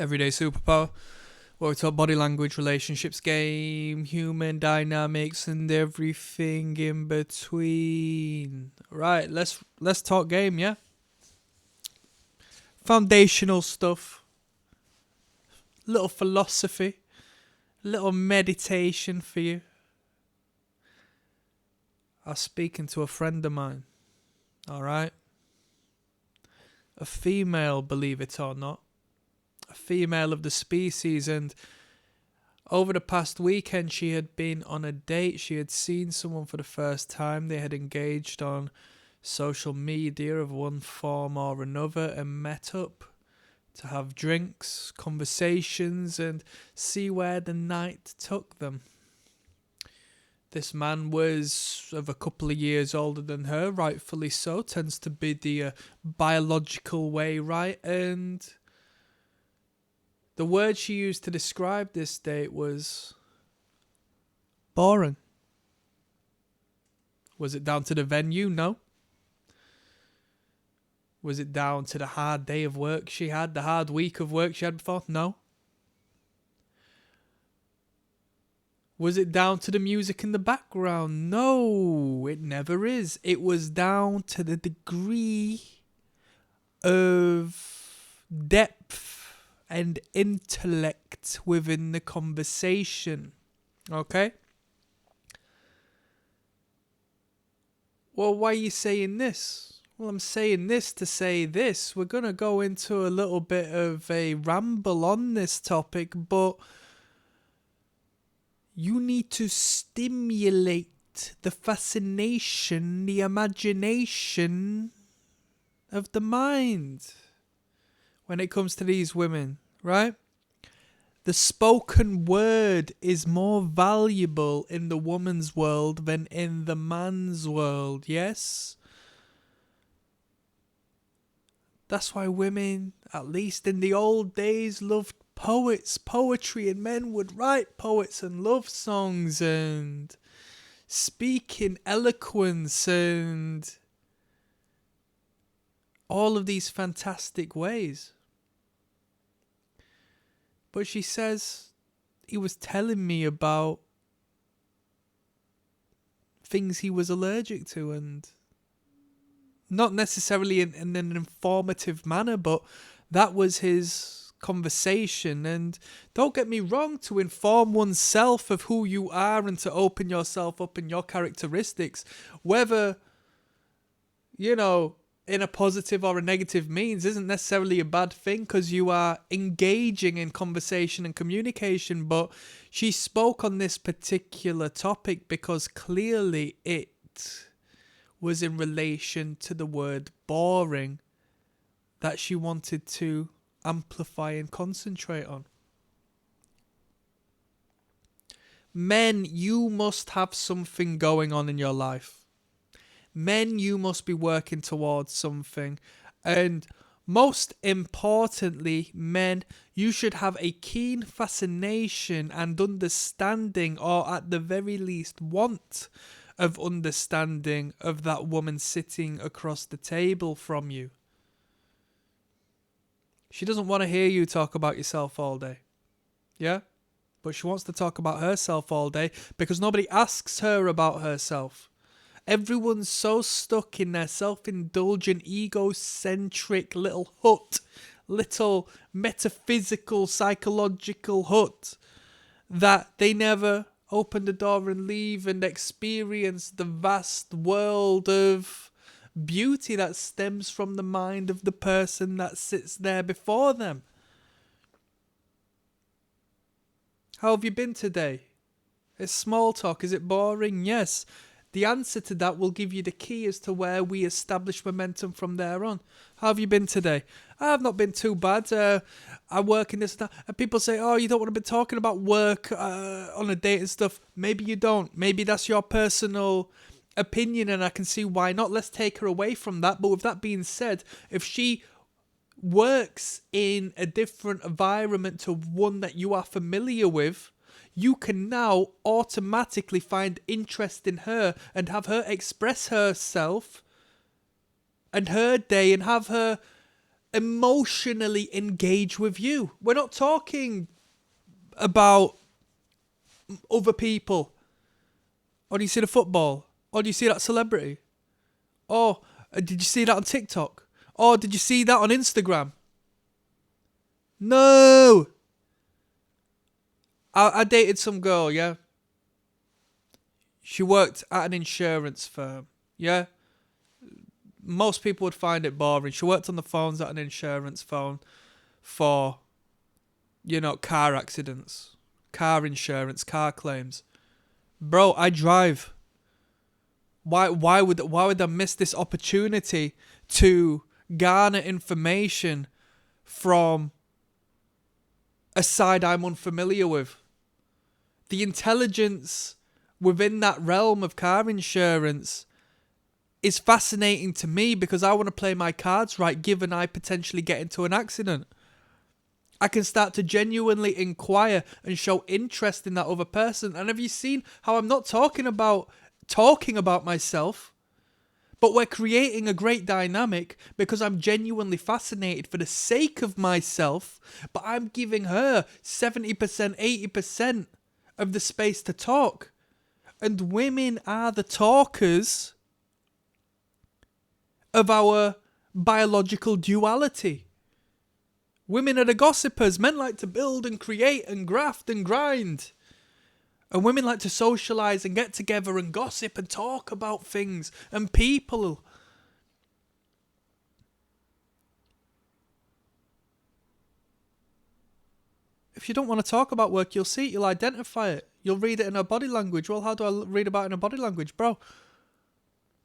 Everyday Superpower, where we talk body language, relationships, game, human dynamics, and everything in between. Right, let's talk game, yeah? Foundational stuff, little philosophy, little meditation for you. I was speaking to a friend of mine, alright? A female, believe it or not. A female of the species, and over the past weekend she had been on a date. She had seen someone for the first time. They had engaged on social media of one form or another and met up to have drinks, conversations, and see where the night took them. This man was of a couple of years older than her, rightfully so. Tends to be the biological way, right? And the word she used to describe this date was boring. Was it down to the venue? No. Was it down to the hard day of work she had, the hard week of work she had before? No. Was it down to the music in the background? No, it never is. It was down to the degree of depth and intellect within the conversation. Okay? Well, why are you saying this? Well, I'm saying this to say this. We're going to go into a little bit of a ramble on this topic, but you need to stimulate the fascination, the imagination of the mind when it comes to these women, right? The spoken word is more valuable in the woman's world than in the man's world, yes? That's why women, at least in the old days, loved poetry, and men would write poets and love songs and speak in eloquence and all of these fantastic ways. But she says he was telling me about things he was allergic to, and not necessarily in an informative manner, but that was his conversation. And don't get me wrong, to inform oneself of who you are and to open yourself up and your characteristics, whether, in a positive or a negative means, isn't necessarily a bad thing, because you are engaging in conversation and communication. But she spoke on this particular topic because clearly it was in relation to the word boring that she wanted to amplify and concentrate on. Men, you must have something going on in your life. Men, you must be working towards something. And most importantly, men, you should have a keen fascination and understanding, or at the very least want of understanding, of that woman sitting across the table from you. She doesn't want to hear you talk about yourself all day. Yeah? But she wants to talk about herself all day because nobody asks her about herself. Everyone's so stuck in their self-indulgent, egocentric little hut, little metaphysical, psychological hut, that they never open the door and leave and experience the vast world of beauty that stems from the mind of the person that sits there before them. How have you been today? It's small talk. Is it boring? Yes. The answer to that will give you the key as to where we establish momentum from there on. How have you been today? I have not been too bad. I work in this and that. And people say, oh, you don't want to be talking about work on a date and stuff. Maybe you don't. Maybe that's your personal opinion, and I can see why not. Let's take her away from that. But with that being said, if she works in a different environment to one that you are familiar with, you can now automatically find interest in her and have her express herself and her day and have her emotionally engage with you. We're not talking about other people. Or do you see the football? Or do you see that celebrity? Oh, did you see that on TikTok? Oh, did you see that on Instagram? No! I dated some girl, yeah? She worked at an insurance firm, yeah? Most people would find it boring. She worked on the phones at an insurance phone for, car accidents, car insurance, car claims. Bro, I drive. Why would I miss this opportunity to garner information from a side I'm unfamiliar with? The intelligence within that realm of car insurance is fascinating to me because I want to play my cards right given I potentially get into an accident. I can start to genuinely inquire and show interest in that other person. And have you seen how I'm not talking about myself, but we're creating a great dynamic because I'm genuinely fascinated for the sake of myself, but I'm giving her 70%, 80% of the space to talk. And women are the talkers of our biological duality. Women are the gossipers. Men like to build and create and graft and grind. And women like to socialise and get together and gossip and talk about things and people. If you don't want to talk about work, you'll see it, you'll identify it. You'll read it in her body language. Well, how do I read about it in her body language? Bro,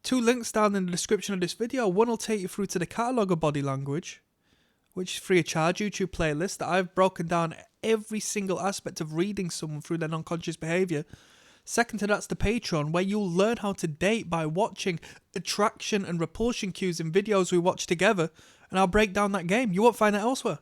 2 links down in the description of this video. One will take you through to the catalogue of body language, which is free of charge YouTube playlist that I've broken down every single aspect of reading someone through their non-conscious behaviour. Second to that's the Patreon, where you'll learn how to date by watching attraction and repulsion cues in videos we watch together, and I'll break down that game. You won't find that elsewhere.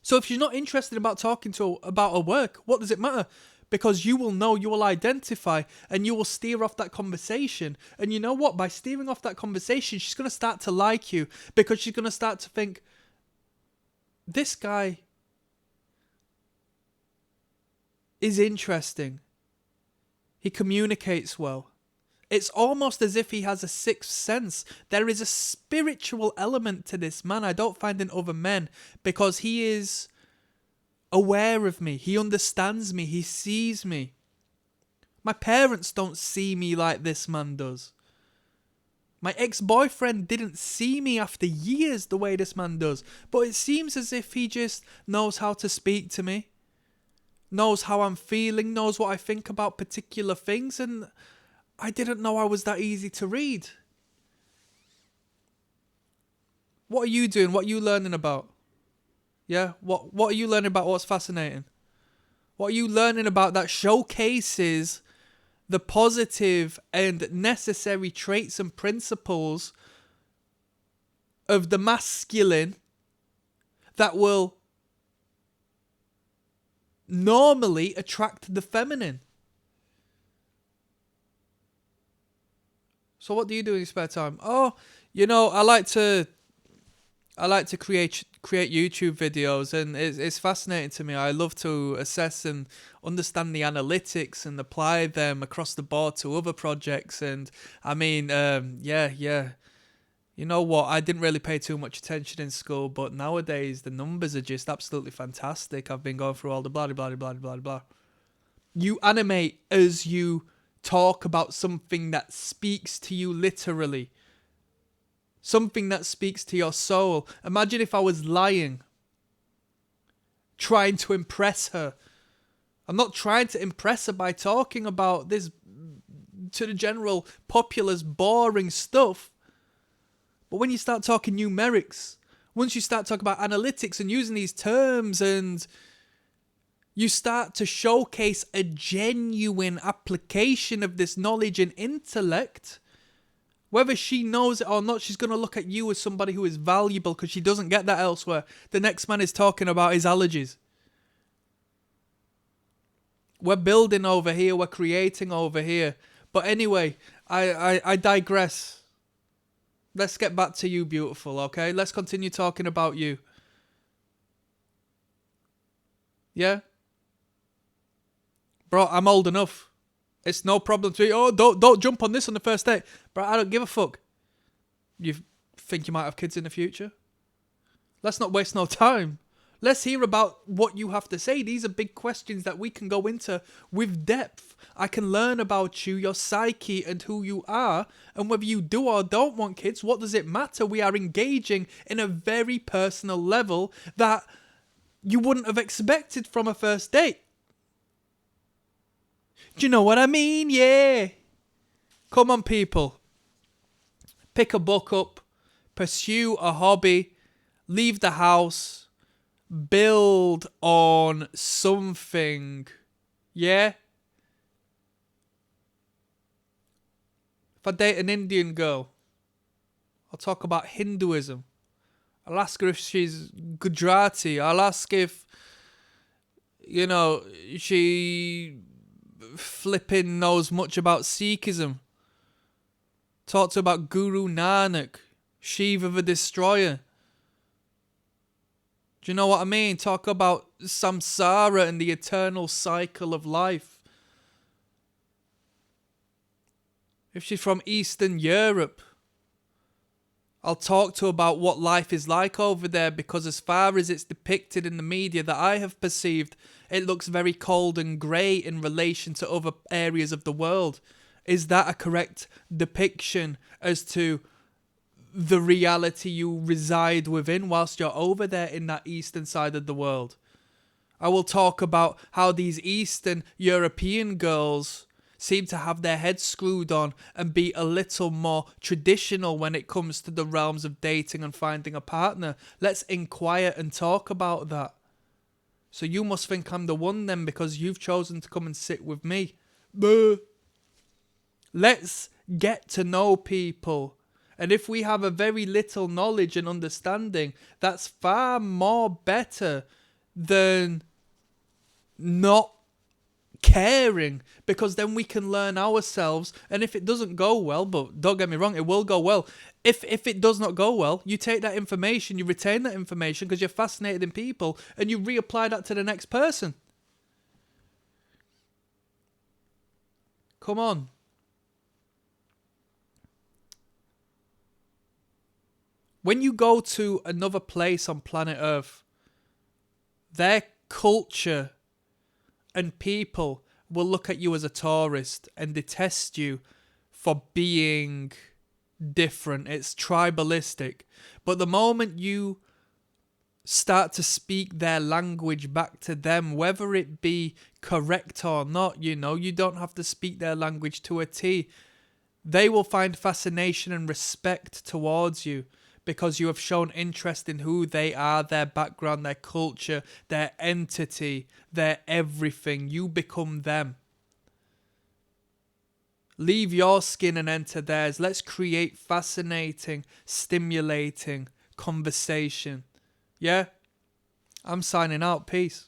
So if you're not interested about talking about her work, what does it matter? Because you will know, you will identify, and you will steer off that conversation. And you know what? By steering off that conversation, she's going to start to like you because she's going to start to think, this guy is interesting. He communicates well. It's almost as if he has a sixth sense. There is a spiritual element to this man I don't find in other men because he is aware of me. He understands me. He sees me. My parents don't see me like this man does. My ex-boyfriend didn't see me after years the way this man does. But it seems as if he just knows how to speak to me, knows how I'm feeling, knows what I think about particular things, and I didn't know I was that easy to read. What are you doing? What are you learning about? Yeah? What are you learning about? What's fascinating? What are you learning about that showcases the positive and necessary traits and principles of the masculine that will normally attract the feminine? So what do you do in your spare time? Oh, I like to create YouTube videos, and it's fascinating to me. I love to assess and understand the analytics and apply them across the board to other projects. And I mean, yeah. You know what? I didn't really pay too much attention in school, but nowadays the numbers are just absolutely fantastic. I've been going through all the blah, blah, blah, blah, blah. You animate as you talk about something that speaks to you literally. Something that speaks to your soul. Imagine if I was lying, trying to impress her. I'm not trying to impress her by talking about this to the general populace boring stuff. But when you start talking numerics, once you start talking about analytics and using these terms, and you start to showcase a genuine application of this knowledge and intellect, whether she knows it or not, she's going to look at you as somebody who is valuable because she doesn't get that elsewhere. The next man is talking about his allergies. We're building over here. We're creating over here. But anyway, I digress. Let's get back to you, beautiful, okay? Let's continue talking about you. Yeah? Bro, I'm old enough. It's no problem to me. Oh, don't jump on this on the first date. Bro, I don't give a fuck. You think you might have kids in the future? Let's not waste no time. Let's hear about what you have to say. These are big questions that we can go into with depth. I can learn about you, your psyche, and who you are. And whether you do or don't want kids, what does it matter? We are engaging in a very personal level that you wouldn't have expected from a first date. Do you know what I mean? Yeah. Come on, people. Pick a book up. Pursue a hobby. Leave the house. Build on something. Yeah? If I date an Indian girl, I'll talk about Hinduism. I'll ask her if she's Gujarati. I'll ask if, she flipping knows much about Sikhism. Talk to her about Guru Nanak, Shiva the Destroyer. Do you know what I mean? Talk about samsara and the eternal cycle of life. If she's from Eastern Europe, I'll talk to her about what life is like over there, because as far as it's depicted in the media that I have perceived, it looks very cold and grey in relation to other areas of the world. Is that a correct depiction as to the reality you reside within whilst you're over there in that eastern side of the world? I will talk about how these Eastern European girls seem to have their heads screwed on and be a little more traditional when it comes to the realms of dating and finding a partner. Let's inquire and talk about that. So you must think I'm the one then because you've chosen to come and sit with me. Buh. Let's get to know people. And if we have a very little knowledge and understanding, that's far more better than not caring, because then we can learn ourselves. And if it doesn't go well, but don't get me wrong, it will go well. If it does not go well, you take that information, you retain that information because you're fascinated in people, and you reapply that to the next person. Come on. When you go to another place on planet Earth, their culture and people will look at you as a tourist and detest you for being different. It's tribalistic. But the moment you start to speak their language back to them, whether it be correct or not, you don't have to speak their language to a T. They will find fascination and respect towards you because you have shown interest in who they are, their background, their culture, their entity, their everything. You become them. Leave your skin and enter theirs. Let's create fascinating, stimulating conversation. Yeah? I'm signing out. Peace.